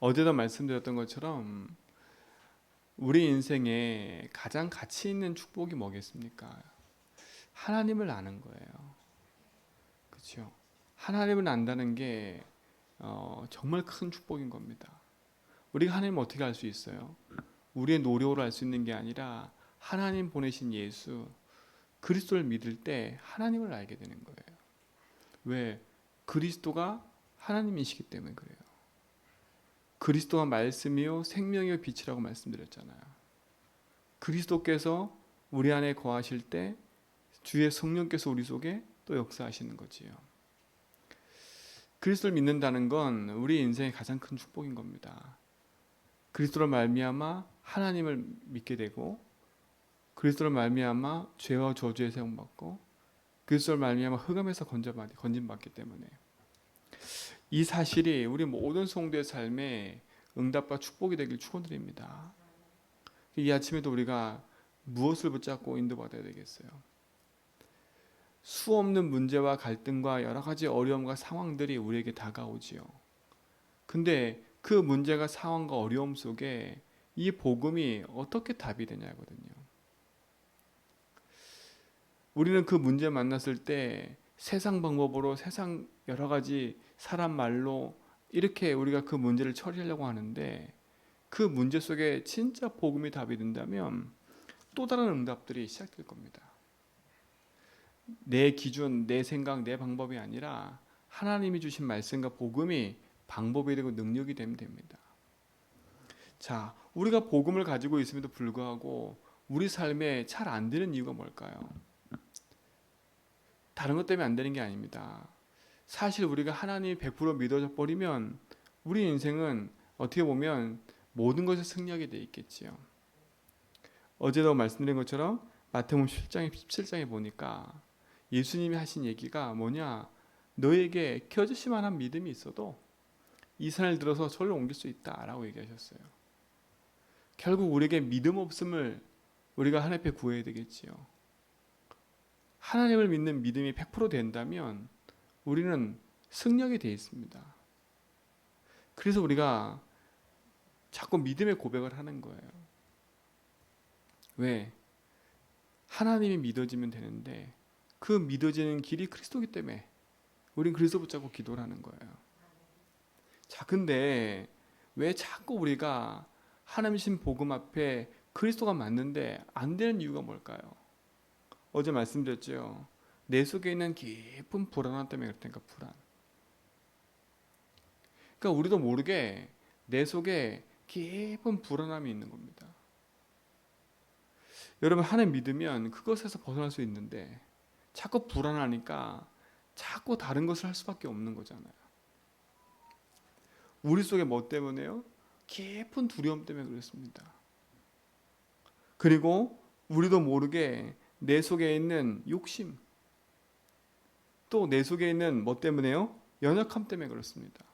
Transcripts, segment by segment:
어제도 말씀드렸던 것처럼 우리 인생에 가장 가치 있는 축복이 뭐겠습니까? 하나님을 아는 거예요. 그렇죠? 하나님을 안다는 게 정말 큰 축복인 겁니다. 우리가 하나님을 어떻게 알 수 있어요? 우리의 노력으로 알 수 있는 게 아니라 하나님 보내신 예수 그리스도를 믿을 때 하나님을 알게 되는 거예요. 왜? 그리스도가 하나님이시기 때문에 그래요. 그리스도가 말씀이요 생명이요 빛이라고 말씀드렸잖아요. 그리스도께서 우리 안에 거하실 때 주의 성령께서 우리 속에 또 역사하시는 거지요. 그리스도를 믿는다는 건 우리 인생의 가장 큰 축복인 겁니다. 그리스도로 말미암아 하나님을 믿게 되고, 그리스도로 말미암아 죄와 저주에 세움받고, 그리스도로 말미암아 흑암에서 건짐받기 때문에 이 사실이 우리 모든 성도의 삶에 응답과 축복이 되길 축원드립니다. 이 아침에도 우리가 무엇을 붙잡고 인도받아야 되겠어요? 수없는 문제와 갈등과 여러 가지 어려움과 상황들이 우리에게 다가오지요. 근데 그 문제가 상황과 어려움 속에 이 복음이 어떻게 답이 되냐거든요. 우리는 그 문제 만났을 때 세상 방법으로 세상 여러 가지 사람 말로 이렇게 우리가 그 문제를 처리하려고 하는데, 그 문제 속에 진짜 복음이 답이 된다면 또 다른 응답들이 시작될 겁니다. 내 기준, 내 생각, 내 방법이 아니라 하나님이 주신 말씀과 복음이 방법이 되고 능력이 되면 됩니다. 자, 우리가 복음을 가지고 있음에도 불구하고 우리 삶에 잘 안 되는 이유가 뭘까요? 다른 것 때문에 안 되는 게 아닙니다. 사실 우리가 하나님이 100% 믿어져 버리면 우리 인생은 어떻게 보면 모든 것에 승리하게 돼 있겠지요. 어제도 말씀드린 것처럼 마태복음 17장에 보니까 예수님이 하신 얘기가 뭐냐? 너에게 겨자씨만한 믿음이 있어도 이 산을 들어서 절로 옮길 수 있다라고 얘기하셨어요. 결국 우리에게 믿음 없음을 우리가 하나님 앞에 구해야 되겠지요. 하나님을 믿는 믿음이 100% 된다면 우리는 승리하게 되어 있습니다. 그래서 우리가 자꾸 믿음의 고백을 하는 거예요. 왜? 하나님이 믿어지면 되는데 그 믿어지는 길이 그리스도이기 때문에 우린 그리스도 붙잡고 기도를 하는 거예요. 자, 근데 왜 자꾸 우리가 하나님신 복음 앞에 그리스도가 맞는데 안 되는 이유가 뭘까요? 어제 말씀드렸죠. 내 속에 있는 깊은 불안함 때문에 그렇다니까, 불안. 그러니까 우리도 모르게 내 속에 깊은 불안함이 있는 겁니다. 여러분, 하나님 믿으면 그것에서 벗어날 수 있는데 자꾸 불안하니까 자꾸 다른 것을 할 수밖에 없는 거잖아요. 우리 속에 뭐 때문에요? 깊은 두려움 때문에 그렇습니다. 그리고 우리도 모르게 내 속에 있는 욕심, 또 내 속에 있는 뭐 때문에요? 연약함 때문에 그렇습니다.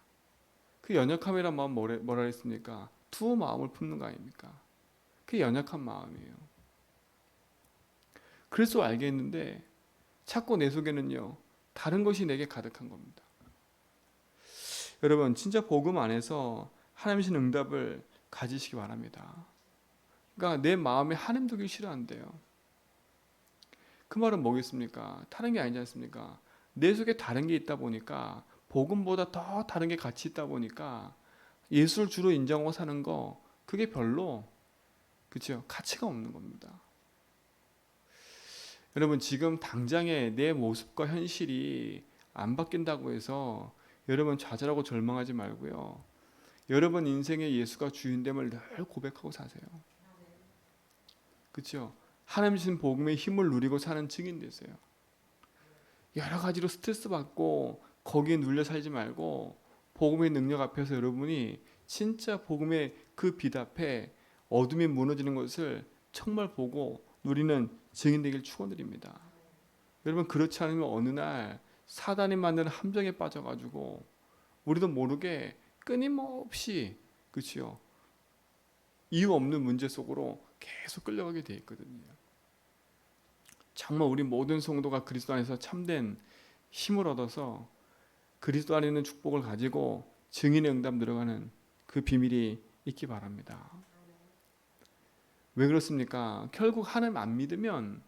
그 연약함이란 마음 뭐라 했습니까? 두 마음을 품는 거 아닙니까? 그게 연약한 마음이에요. 그래서 알겠는데 자꾸 내 속에는요, 다른 것이 내게 가득한 겁니다. 여러분, 진짜 복음 안에서 하나님이신 응답을 가지시기 바랍니다. 그러니까 내 마음에 하나님 두기 싫어한대요. 그 말은 뭐겠습니까? 다른 게 아니지 않습니까? 내 속에 다른 게 있다 보니까, 복음보다 더 다른 게 같이 있다 보니까 예수를 주로 인정하고 사는 거, 그게 별로, 그렇죠? 가치가 없는 겁니다. 여러분, 지금 당장의 내 모습과 현실이 안 바뀐다고 해서 여러분 좌절하고 절망하지 말고요. 여러분 인생의 예수가 주인됨을 늘 고백하고 사세요. 그렇죠? 하나님 주신 복음의 힘을 누리고 사는 증인 되세요. 여러 가지로 스트레스 받고 거기에 눌려 살지 말고 복음의 능력 앞에서 여러분이 진짜 복음의 그 빛 앞에 어둠이 무너지는 것을 정말 보고 누리는 증인 되길 축원드립니다. 여러분, 그렇지 않으면 어느 날 사단이 만드는 함정에 빠져가지고 우리도 모르게 끊임없이, 그렇죠? 이유 없는 문제 속으로 계속 끌려가게 돼 있거든요. 정말 우리 모든 성도가 그리스도 안에서 참된 힘을 얻어서 그리스도 안에 있는 축복을 가지고 증인의 응답 들어가는 그 비밀이 있기 바랍니다. 왜 그렇습니까? 결국 하나님 안 믿으면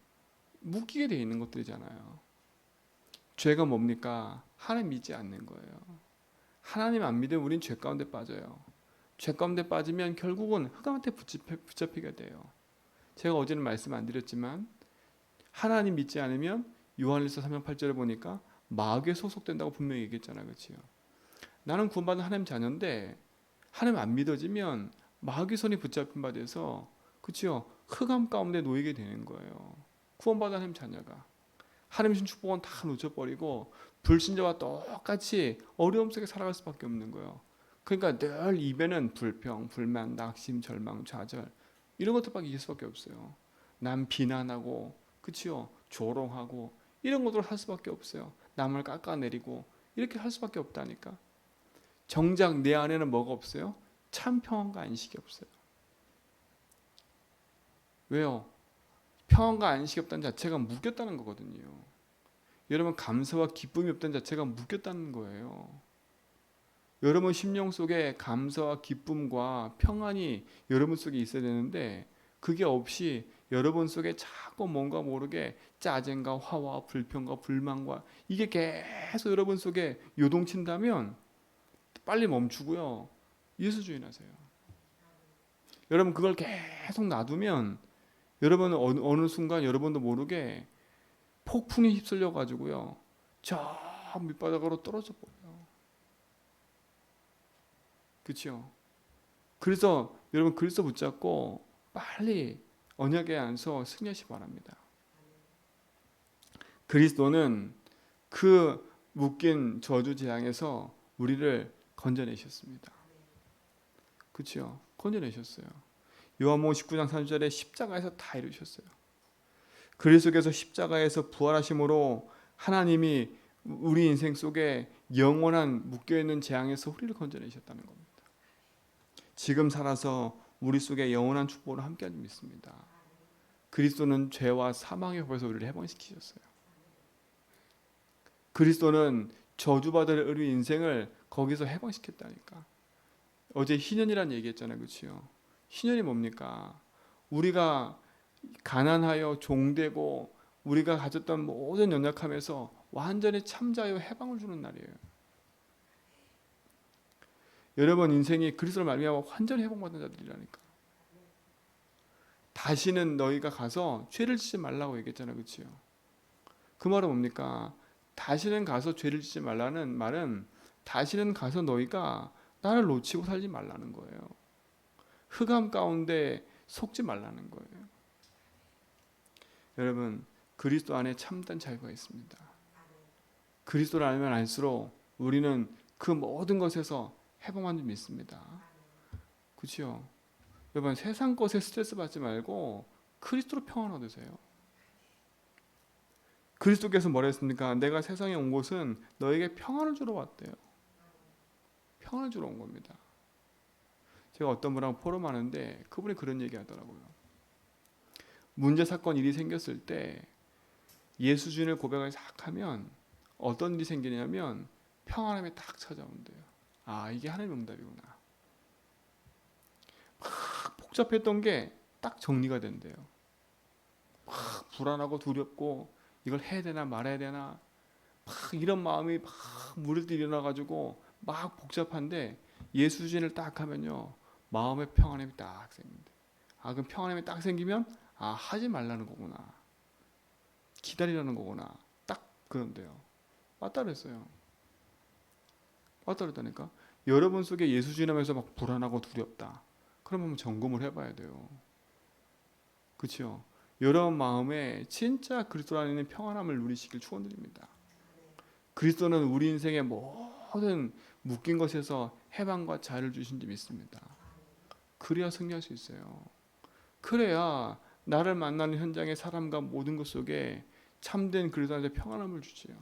묶이게 되어 있는 것들이잖아요. 죄가 뭡니까? 하나님 믿지 않는 거예요. 하나님 안 믿으면 우린 죄 가운데 빠져요. 죄 가운데 빠지면 결국은 흑암한테 붙잡히게 돼요. 제가 어제는 말씀 안 드렸지만 하나님 믿지 않으면 요한일서 3장 8절에 보니까 마귀에 소속된다고 분명히 얘기했잖아요. 그렇죠? 나는 구원받은 하나님 자녀인데 하나님 안 믿어지면 마귀 손이 붙잡힌 바 돼서 그렇죠? 흑암 가운데 놓이게 되는 거예요. 구원받은 하나님 자녀가 하나님 신 축복은 다 놓쳐버리고 불신자와 똑같이 어려움 속에 살아갈 수밖에 없는 거예요. 그러니까 늘 입에는 불평, 불만, 낙심, 절망, 좌절 이런 것들밖에 있을 수밖에 없어요. 남 비난하고 그치요? 조롱하고 이런 것들을 할 수밖에 없어요. 남을 깎아내리고 이렇게 할 수밖에 없다니까. 정작 내 안에는 뭐가 없어요? 참 평안과 안식이 없어요. 왜요? 평안과 안식이 없다는 자체가 묶였다는 거거든요. 여러분 감사와 기쁨이 없다는 자체가 묶였다는 거예요. 여러분 심령 속에 감사와 기쁨과 평안이 여러분 속에 있어야 되는데 그게 없이 여러분 속에 자꾸 뭔가 모르게 짜증과 화와 불평과 불만과 이게 계속 여러분 속에 요동친다면 빨리 멈추고요. 예수 주인하세요. 여러분 그걸 계속 놔두면 여러분은 어느 순간 여러분도 모르게 폭풍에 휩쓸려 가지고요. 저 밑바닥으로 떨어져 버려요. 그렇죠? 그래서 여러분 그리스도 붙잡고 빨리 언약에 안서 승리하시기 바랍니다. 그리스도는 그 묶인 저주 재앙에서 우리를 건져내셨습니다. 그렇죠? 건져내셨어요. 요한복음 19장 30절에 십자가에서 다 이루셨어요. 그리스도께서 십자가에서 부활하심으로 하나님이 우리 인생 속에 영원한 묶여있는 재앙에서 우리를 건져내셨다는 겁니다. 지금 살아서 우리 속에 영원한 축복을 함께하지 믿습니다. 그리스도는 죄와 사망의 법에서 우리를 해방시키셨어요. 그리스도는 저주받을 우리 인생을 거기서 해방시켰다니까. 어제 희년이란 얘기했잖아요. 그렇죠? 희년이 뭡니까? 우리가 가난하여 종되고 우리가 가졌던 모든 연약함에서 완전히 참자여 해방을 주는 날이에요. 여러분 인생이 그리스도를 말미암아 완전히 회복받은 자들이라니까. 다시는 너희가 가서 죄를 짓지 말라고 얘기했잖아요. 그렇죠? 그 말은 뭡니까? 다시는 가서 죄를 짓지 말라는 말은 다시는 가서 너희가 나를 놓치고 살지 말라는 거예요. 흑암 가운데 속지 말라는 거예요. 여러분 그리스도 안에 참된 자유가 있습니다. 그리스도를 알면 알수록 우리는 그 모든 것에서 해방한 줄 믿습니다. 그렇죠? 여러분 세상 것에 스트레스 받지 말고 그리스도로 평안 얻으세요. 그리스도께서 뭐라 했습니까? 내가 세상에 온 것은 너에게 평안을 주러 왔대요. 평안을 주러 온 겁니다. 제가 어떤 분하고 포럼하는데 그분이 그런 얘기 하더라고요. 문제 사건 일이 생겼을 때 예수 주인을 고백을 싹 하면 어떤 일이 생기냐면 평안함이 딱 찾아온대요. 아 이게 하나님의 응답이구나. 막 복잡했던 게 딱 정리가 된대요. 막 불안하고 두렵고 이걸 해야 되나 말아야 되나 막 이런 마음이 막 무리들 일어나가지고 막 복잡한데 예수 주인을 딱 하면요 마음의 평안함이 딱 생긴대. 아 그럼 평안함이 딱 생기면 아 하지 말라는 거구나. 기다리라는 거구나. 딱 그런데요. 맞다 그랬어요. 맞다 그랬다니까. 여러분 속에 예수 주인하면서 막 불안하고 두렵다. 그러면 점검을 해봐야 돼요. 그렇죠? 여러분 마음에 진짜 그리스도 안에 있는 평안함을 누리시길 축원드립니다. 그리스도는 우리 인생의 모든 묶인 것에서 해방과 자유를 주신 줄 믿습니다. 그래야 승리할 수 있어요. 그래야 나를 만나는 현장의 사람과 모든 것 속에 참된 그리스도한테 평안함을 주지요.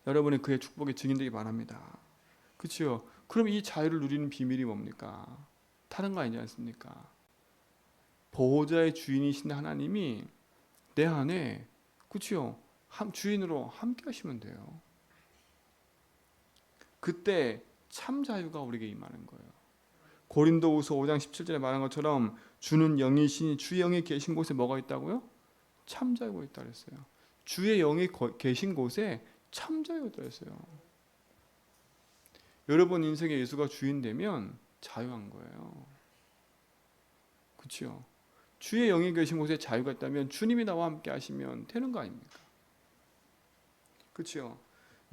여러분이 그의 축복의 증인되기 바랍니다. 그렇죠? 그럼 이 자유를 누리는 비밀이 뭡니까? 다른 거 아니지 않습니까? 보호자의 주인이신 하나님이 내 안에 그렇죠? 주인으로 함께 하시면 돼요. 그때 참 자유가 우리에게 임하는 거예요. 고린도후서 5장 17절에 말한 것처럼 주는 영이시니 주의 영이 계신 곳에 뭐가 있다고요? 참 자유가 있다 그랬어요. 주의 영이 계신 곳에 참 자유가 있다 그랬어요. 여러분 인생에 예수가 주인 되면 자유한 거예요. 그렇죠? 주의 영이 계신 곳에 자유가 있다면 주님이 나와 함께 하시면 되는 거 아닙니까? 그렇죠?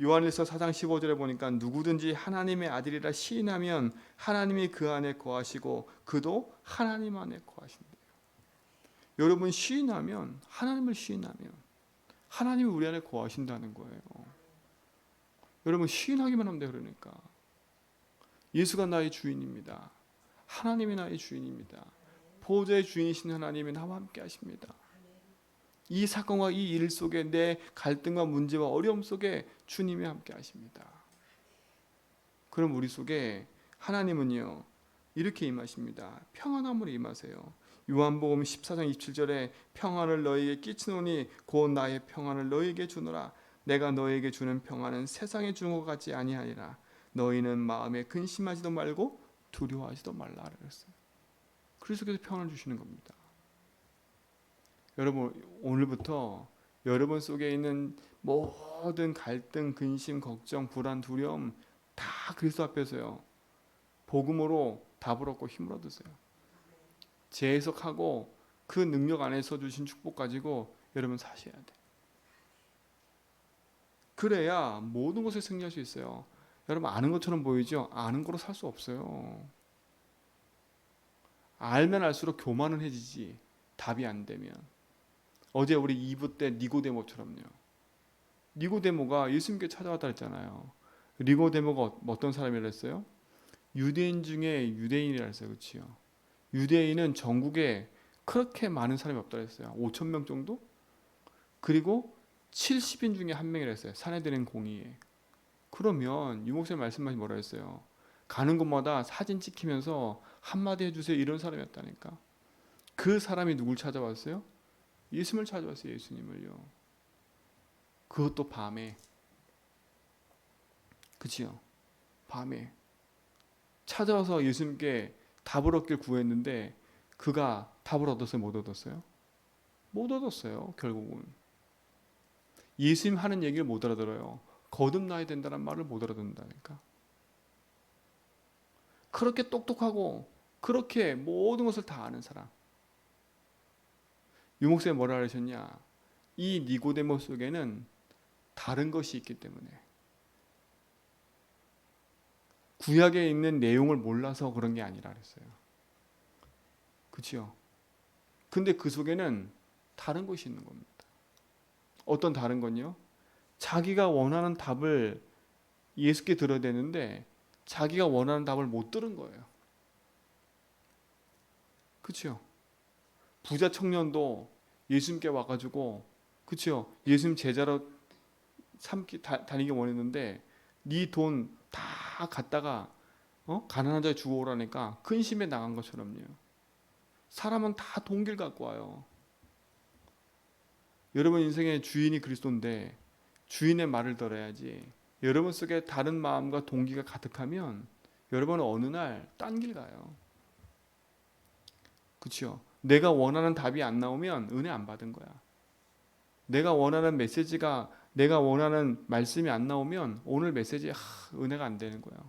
요한일서 4장 15절에 보니까 누구든지 하나님의 아들이라 시인하면 하나님이 그 안에 거하시고 그도 하나님 안에 거하신대요. 여러분 시인하면, 하나님을 시인하면 하나님이 우리 안에 거하신다는 거예요. 여러분 시인하기만 하면 돼요. 그러니까 예수가 나의 주인입니다. 하나님이 나의 주인입니다. 보호자의 주인이신 하나님이 나와 함께 하십니다. 이 사건과 이 일 속에 내 갈등과 문제와 어려움 속에 주님이 함께 하십니다. 그럼 우리 속에 하나님은요 이렇게 임하십니다. 평안함으로 임하세요. 요한복음 14장 27절에 평안을 너희에게 끼치노니 곧 나의 평안을 너희에게 주노라. 내가 너희에게 주는 평안은 세상에 주는 것 같지 아니하니라. 너희는 마음에 근심하지도 말고 두려워하지도 말라 그랬어요. 그래서 평안을 주시는 겁니다. 여러분 오늘부터 여러분 속에 있는 모든 갈등, 근심, 걱정, 불안, 두려움 다 그리스도 앞에서요 복음으로 답을 얻고 힘을 얻으세요. 재해석하고 그 능력 안에서 주신 축복 가지고 여러분 사셔야 돼. 그래야 모든 것을 승리할 수 있어요. 여러분 아는 것처럼 보이죠? 아는 거로 살 수 없어요. 알면 알수록 교만은 해지지 답이 안 되면. 어제 우리 2부 때 니고데모처럼요. 니고데모가 예수님께 찾아왔다 했잖아요. 니고데모가 어떤 사람이라 했어요? 유대인 중에 유대인이라 했어요. 그렇죠? 유대인은 전국에 그렇게 많은 사람이 없다 했어요. 5천 명 정도? 그리고 70인 중에 한 명이라 했어요. 사내들은 공의에. 그러면 유목사님 말씀하신 뭐라 했어요? 가는 곳마다 사진 찍히면서 한마디 해주세요 이런 사람이었다니까. 그 사람이 누굴 찾아왔어요? 예수님을 찾아왔어요. 예수님을요. 그것도 밤에. 그치요? 밤에 찾아와서 예수님께 답을 얻길 구했는데 그가 답을 얻었어요? 못 얻었어요? 못 얻었어요. 결국은 예수님 하는 얘기를 못 알아들어요. 거듭나야 된다는 말을 못 알아듣는다니까. 그렇게 똑똑하고 그렇게 모든 것을 다 아는 사람. 유목사님 뭐라 그러셨냐? 이 니고데모 속에는 다른 것이 있기 때문에 구약에 있는 내용을 몰라서 그런 게 아니라 그랬어요. 그렇죠? 근데 그 속에는 다른 것이 있는 겁니다. 어떤 다른 건요? 자기가 원하는 답을 예수께 들어야 되는데 자기가 원하는 답을 못 들은 거예요. 그렇죠? 부자 청년도 예수님께 와가지고 그렇죠? 예수님 제자로 다니기 원했는데 네 돈 다 갖다가 가난한 자에 주고 오라니까 근심에 나간 것처럼요. 사람은 다 동길 갖고 와요. 여러분 인생의 주인이 그리스도인데 주인의 말을 들어야지. 여러분 속에 다른 마음과 동기가 가득하면 여러분은 어느 날 딴 길 가요. 그렇죠? 내가 원하는 답이 안 나오면 은혜 안 받은 거야. 내가 원하는 메시지가 내가 원하는 말씀이 안 나오면 오늘 메시지 은혜가 안 되는 거예요.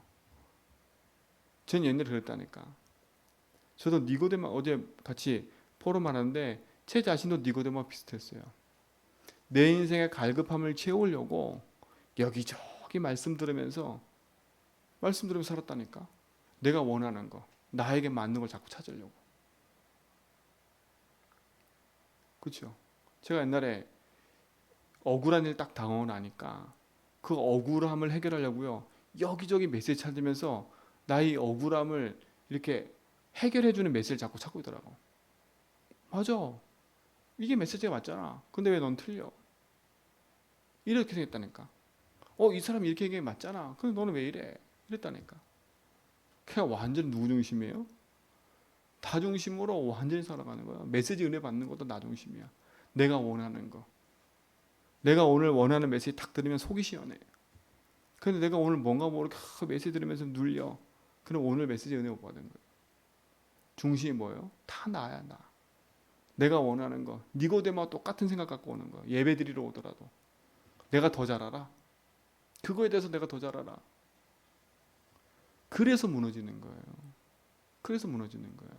전 옛날에 그랬다니까. 저도 니고데모 어제 같이 포럼하는데 제 자신도 니고데모와 비슷했어요. 내 인생의 갈급함을 채우려고 여기저기 말씀 들으면서 살았다니까. 내가 원하는 거, 나에게 맞는 걸 자꾸 찾으려고. 그렇죠? 제가 옛날에 억울한 일 딱 당하고 나니까 그 억울함을 해결하려고요. 여기저기 메시지 찾으면서 나의 억울함을 이렇게 해결해주는 메시지를 자꾸 찾고 있더라고. 맞아. 이게 메시지가 맞잖아. 근데 왜 넌 틀려? 이렇게 생겼다니까. 이 사람이 이렇게 얘기해 맞잖아. 근데 너는 왜 이래? 이랬다니까. 그냥 완전 누구 중심이에요? 다 중심으로 완전히 살아가는 거야. 메시지 은혜 받는 것도 나 중심이야. 내가 원하는 거. 내가 오늘 원하는 메시지 딱 들으면 속이 시원해. 근데 내가 오늘 뭔가 모르게 메시지 들으면서 눌려. 그럼 오늘 메시지 은혜 못 받은 거예요. 중심이 뭐예요? 다 나야 나. 내가 원하는 거. 니고데모와 똑같은 생각 갖고 오는 거예요. 예배 드리러 오더라도. 내가 더 잘 알아. 그거에 대해서 내가 더 잘 알아. 그래서 무너지는 거예요. 그래서 무너지는 거예요.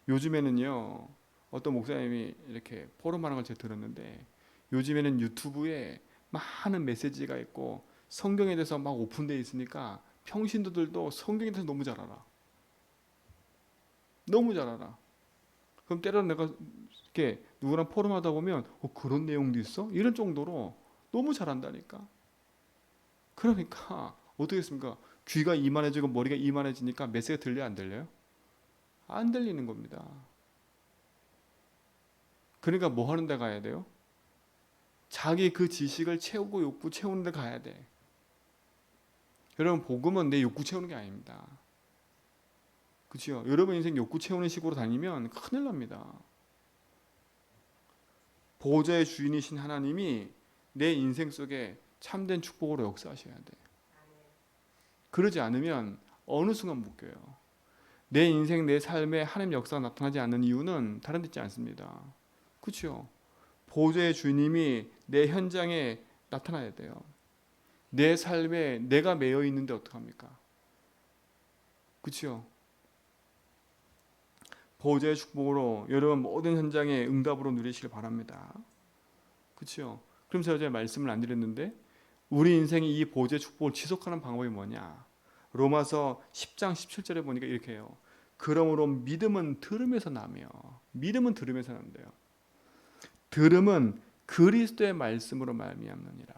요즘에는요. 어떤 목사님이 이렇게 포럼하는 걸 제가 들었는데 요즘에는 유튜브에 많은 메시지가 있고 성경에 대해서 막 오픈되어 있으니까 평신도들도 성경에 대해서 너무 잘 알아. 너무 잘 알아. 그럼 때로는 내가 이렇게 누구랑 포럼하다 보면 그런 내용도 있어? 이런 정도로 너무 잘한다니까. 그러니까 어떻게 했습니까? 귀가 이만해지고 머리가 이만해지니까 메시지가 들려요, 안 들려요? 안 들리는 겁니다. 그러니까 뭐 하는 데 가야 돼요? 자기 그 지식을 채우고 욕구 채우는 데 가야 돼. 여러분 복음은 내 욕구 채우는 게 아닙니다. 그렇죠? 여러분 인생 욕구 채우는 식으로 다니면 큰일 납니다. 보호자의 주인이신 하나님이 내 인생 속에 참된 축복으로 역사하셔야 돼. 그러지 않으면 어느 순간 묶여요. 내 인생 내 삶에 하나님 역사가 나타나지 않는 이유는 다른 데 있지 않습니다. 그렇죠? 보호자의 주님이 내 현장에 나타나야 돼요. 내 삶에 내가 매여 있는데 어떡합니까? 그렇죠? 보호자의 축복으로 여러분 모든 현장에 응답으로 누리시길 바랍니다. 그렇죠? 그럼 제가 말씀을 안 드렸는데 우리 인생이 이 보호자의 축복을 지속하는 방법이 뭐냐? 로마서 10장 17절에 보니까 이렇게 해요. 그러므로 믿음은 들음에서 나며 믿음은 들음에서 난대요. 들음은 그리스도의 말씀으로 말미암느니라.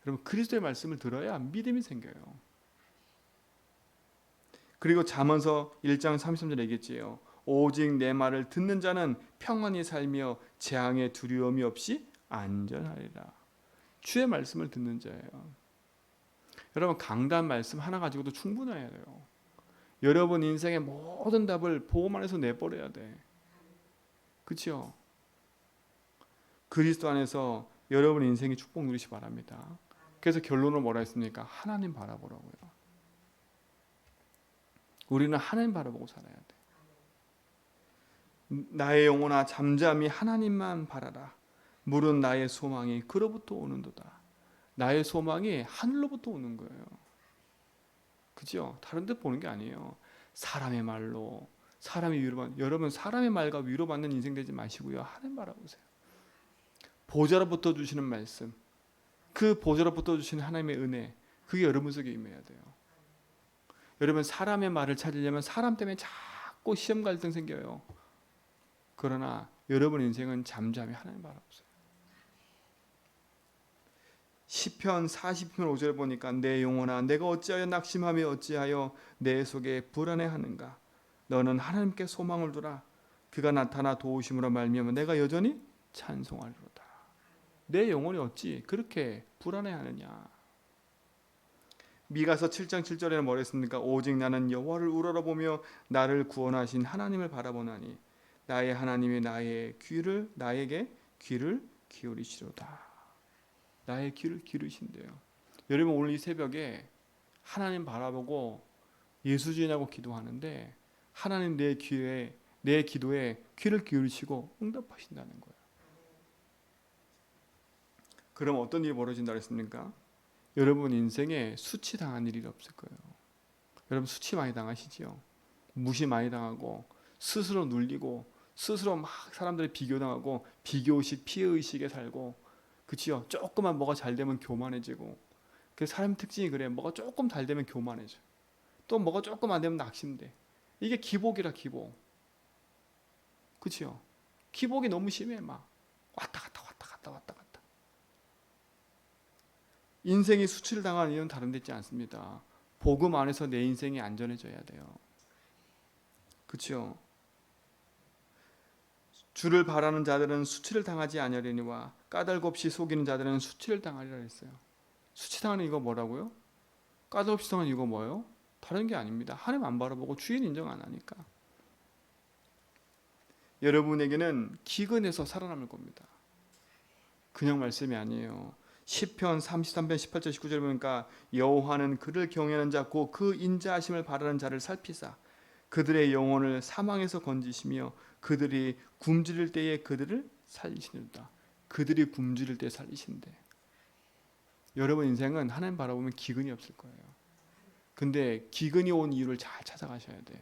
여러분 그리스도의 말씀을 들어야 믿음이 생겨요. 그리고 잠언서 1장 33절에 얘기했지요. 오직 내 말을 듣는 자는 평안히 살며 재앙의 두려움이 없이 안전하리라. 주의 말씀을 듣는 자예요. 여러분 강단 말씀 하나 가지고도 충분해야 돼요. 여러분 인생의 모든 답을 복음 안에서 내버려야 돼. 그렇죠? 그리스도 안에서 여러분 인생이 축복 누리시 바랍니다. 그래서 결론은 뭐라 했습니까? 하나님 바라보라고요. 우리는 하나님 바라보고 살아야 돼. 나의 영혼아 잠잠히 하나님만 바라라. 물은 나의 소망이 그로부터 오는도다. 나의 소망이 하늘로부터 오는 거예요. 그죠? 다른 데 보는 게 아니에요. 사람의 말로 사람이 위로받는 여러분 사람의 말과 위로받는 인생 되지 마시고요. 하나님 바라보세요. 보좌로부터 주시는 말씀 그 보좌로부터 주시는 하나님의 은혜 그게 여러분 속에 임해야 돼요. 여러분 사람의 말을 찾으려면 사람 때문에 자꾸 시험 갈등 생겨요. 그러나 여러분 인생은 잠잠히 하나님 바라보세요. 시편 40편 5절 보니까 내 영혼아 내가 어찌하여 낙심하며 어찌하여 내 속에 불안해하는가. 너는 하나님께 소망을 두라. 그가 나타나 도우심으로 말미암아 내가 여전히 찬송하리로다. 내 영혼이 어찌 그렇게 불안해하느냐. 미가서 7장 7절에는 뭐라 했습니까? 오직 나는 여호와를 우러러보며 나를 구원하신 하나님을 바라보나니 나의 하나님이 나에게 귀를 기울이시로다. 나의 귀를 기울이신대요. 여러분 오늘 이 새벽에 하나님 바라보고 예수 주인하고 기도하는데 하나님 내 기도에 귀를 기울이시고 응답하신다는 거예요. 그럼 어떤 일이 벌어진다 그랬습니까? 여러분 인생에 수치당한 일이 없을 거예요. 여러분 수치 많이 당하시지요? 무시 많이 당하고 스스로 눌리고 스스로 막 사람들이 비교당하고 비교의식 피해의식에 살고 그치요? 조금만 뭐가 잘 되면 교만해지고 그 사람 특징이 그래. 뭐가 조금 잘 되면 교만해져. 또 뭐가 조금 안 되면 낙심돼. 이게 기복이라 기복. 그치요? 기복이 너무 심해. 막 왔다 갔다 왔다 갔다 왔다 갔다. 인생이 수치를 당하는 이유는 다른 데 있지 않습니다. 복음 안에서 내 인생이 안전해져야 돼요. 그치요? 주를 바라는 자들은 수치를 당하지 아니하려니와 까닭 없이 속이는 자들은 수치를 당하리라 했어요. 수치당하는 이거 뭐라고요? 까닭 없이 당하는 이거 뭐예요? 다른 게 아닙니다. 하나님 안 바라보고 주인 인정 안 하니까. 여러분에게는 기근에서 살아남을 겁니다. 그냥 말씀이 아니에요. 시편 33편 18절 19절 보니까 여호와는 그를 경외하는 자 곧 그 인자하심을 바라는 자를 살피사 그들의 영혼을 사망에서 건지시며 그들이 굶주릴 때에 그들을 살리시는다. 그들이 굶주릴 때 살리신대. 여러분 인생은 하나님 바라보면 기근이 없을 거예요. 근데 기근이 온 이유를 잘 찾아가셔야 돼.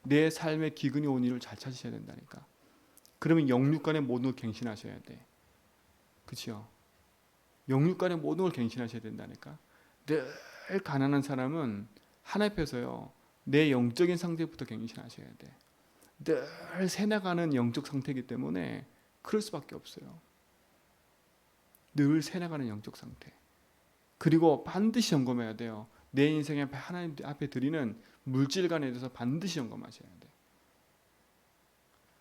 내 삶에 기근이 온 이유를 잘 찾으셔야 된다니까. 그러면 영육간의 모든 걸 갱신하셔야 돼. 그렇죠? 영육간의 모든 걸 갱신하셔야 된다니까. 늘 가난한 사람은 하나님 앞에서요. 내 영적인 상태부터 갱신하셔야 돼. 늘 새나가는 영적 상태이기 때문에 그럴 수밖에 없어요. 늘 새나가는 영적 상태. 그리고 반드시 점검해야 돼요. 내 인생에 하나님 앞에 드리는 물질관에 대해서 반드시 점검하셔야 돼.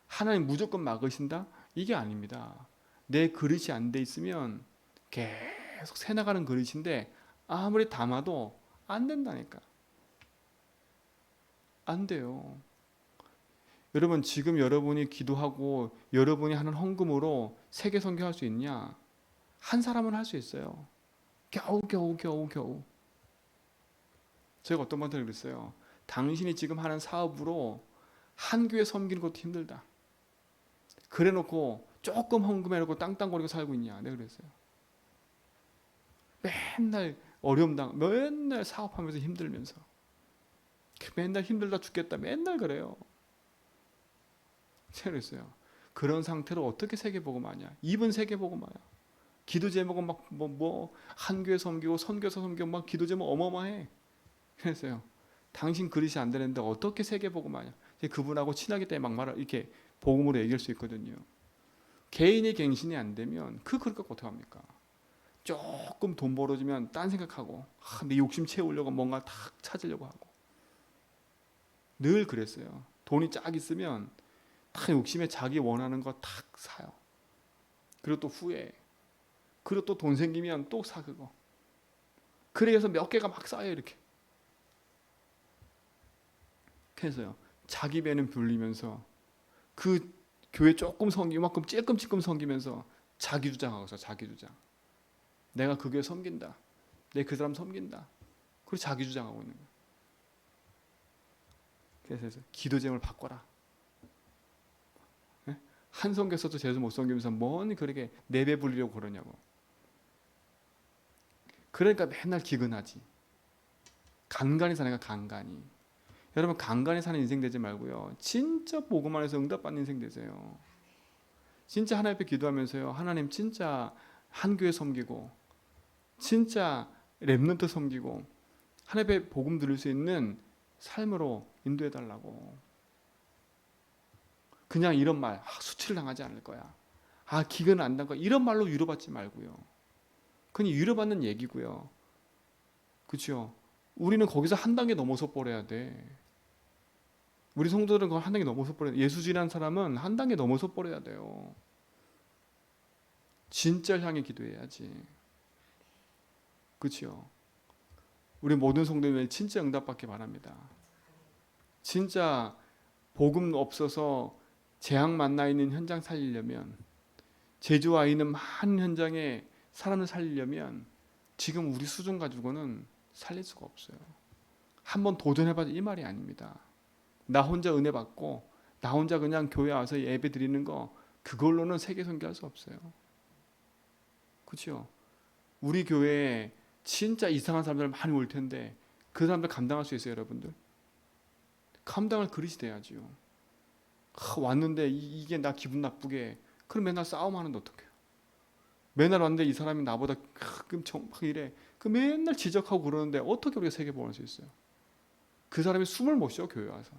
하나님 무조건 막으신다? 이게 아닙니다. 내 그릇이 안 돼 있으면 계속 새나가는 그릇인데 아무리 담아도 안 된다니까. 안 돼요. 여러분 지금 여러분이 기도하고 여러분이 하는 헌금으로 세계 선교할 수 있냐? 한 사람은 할 수 있어요. 겨우. 제가 어떤 분한테 그랬어요. 당신이 지금 하는 사업으로 한 교회 섬기는 것도 힘들다. 그래놓고 조금 헌금해놓고 땅땅거리고 살고 있냐? 내가 그랬어요. 맨날 어려움 맨날 사업하면서 힘들면서 맨날 힘들다 죽겠다 맨날 그래요. 제가 그랬어요. 그런 상태로 어떻게 세계복음하냐? 입은 세계복음하냐? 기도 제목은 막 한 교회 섬기고 선교사 섬기고 막 기도 제목 어마어마해. 그랬어요. 당신 그릇이 안 되는데 어떻게 세계복음하냐? 그분하고 친하기 때문에 막 이렇게 복음으로 얘기할 수 있거든요. 개인의 갱신이 안 되면 그 그릇 갖고 어떻게 합니까? 조금 돈 벌어지면 딴 생각하고 내 욕심 채우려고 뭔가 탁 찾으려고 하고 늘 그랬어요. 돈이 쫙 있으면 딱 욕심에 자기 원하는 거 탁 사요. 그리고 또 후회해. 그리고 또 돈 생기면 또 사 그거. 그래서 몇 개가 막 쌓여 이렇게. 그래서요. 자기 배는 불리면서 그 교회 조금 섬기고 만큼 찔끔찔끔 섬기면서 자기 주장하고서 자기 주장. 내가 그 교회 섬긴다. 내가 그 사람 섬긴다. 그리고 자기 주장하고 있는 거야. 그래서 기도 제목을 바꿔라. 네? 한 성교사도 제대로 못 섬기면서 뭔 그렇게 내 배 불리려고 그러냐고. 그러니까 맨날 기근하지. 간간히 사니까 간간히. 여러분 간간히 사는 인생 되지 말고요. 진짜 복음 안에서 응답받는 인생 되세요. 진짜 하나님 앞에 기도하면서요. 하나님 진짜 한 교회 섬기고 진짜 렘넌트 섬기고 하나님 앞에 복음 들을 수 있는 삶으로 인도해 달라고. 그냥 이런 말, 수치를 당하지 않을 거야. 기근 안 당할 거야. 이런 말로 위로받지 말고요. 그냥 위로받는 얘기고요. 그렇죠? 우리는 거기서 한 단계 넘어서 버려야 돼. 우리 성도들은 그걸 한 단계 넘어서 버려야 돼. 예수지라는 사람은 한 단계 넘어서 버려야 돼요. 진짜를 향해 기도해야지. 그렇죠? 우리 모든 성도님들 진짜 응답받기 바랍니다. 진짜 복음 없어서 재앙 만나 있는 현장 살리려면 제주와 있는 많은 현장에 사람을 살리려면 지금 우리 수준 가지고는 살릴 수가 없어요. 한번 도전해봐도 이 말이 아닙니다. 나 혼자 은혜 받고 나 혼자 그냥 교회 와서 예배 드리는 거 그걸로는 세계 선교할 수 없어요. 그렇죠? 우리 교회에 진짜 이상한 사람들 많이 올 텐데 그 사람들 감당할 수 있어요, 여러분들? 감당할 그릇이 돼야지요. 왔는데 이게 나 기분 나쁘게 그럼 맨날 싸움하는데 어떡해요? 맨날 왔는데 이 사람이 나보다 막 이래. 그 맨날 지적하고 그러는데 어떻게 우리가 세계 복음할 수 있어요? 그 사람이 숨을 못 쉬어 교회 와서.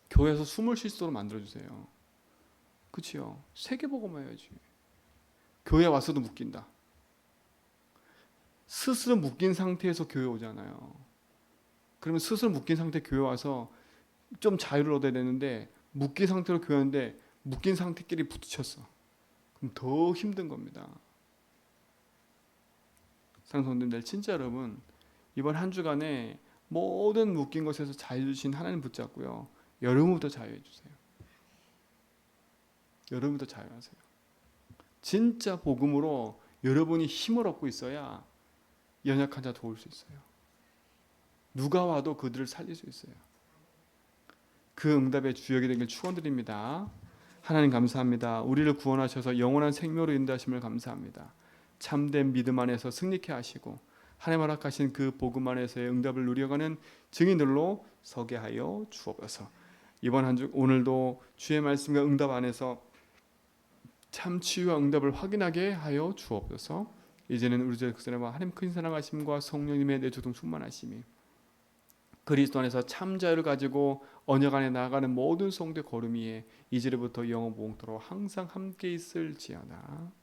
교회에서 숨을 쉴 수 있도록 만들어주세요. 그치요? 세계 복음해야지. 교회 와서도 묶인다. 스스로 묶인 상태에서 교회 오잖아요. 그러면 스스로 묶인 상태 교회 와서 좀 자유를 얻어야 되는데 묶인 상태로 교회 왔는데 묶인 상태끼리 부딪혔어. 그럼 더 힘든 겁니다. 사랑성도님들 진짜 여러분 이번 한 주간에 모든 묶인 것에서 자유 주신 하나님 붙잡고요. 여러분부터 자유해 주세요. 여러분부터 자유하세요. 진짜 복음으로 여러분이 힘을 얻고 있어야 연약한 자 도울 수 있어요. 누가 와도 그들을 살릴 수 있어요. 그 응답의 주역이 되길 축원드립니다. 하나님 감사합니다. 우리를 구원하셔서 영원한 생명으로 인도하심을 감사합니다. 참된 믿음 안에서 승리케 하시고 하나님 허락하신 그 복음 안에서의 응답을 누려가는 증인들로 서게 하여 주옵소서. 이번 한 주 오늘도 주의 말씀과 응답 안에서 참 치유와 응답을 확인하게 하여 주옵소서. 이제는 우리 주 예수님과 하나님 큰 사랑하심과 성령님의 내주동 충만하심이 그리스도 안에서 참 자유를 가지고 언약 안에 나아가는 모든 성도의 걸음 위에 이제부터 영원 무궁토록 항상 함께 있을지어다.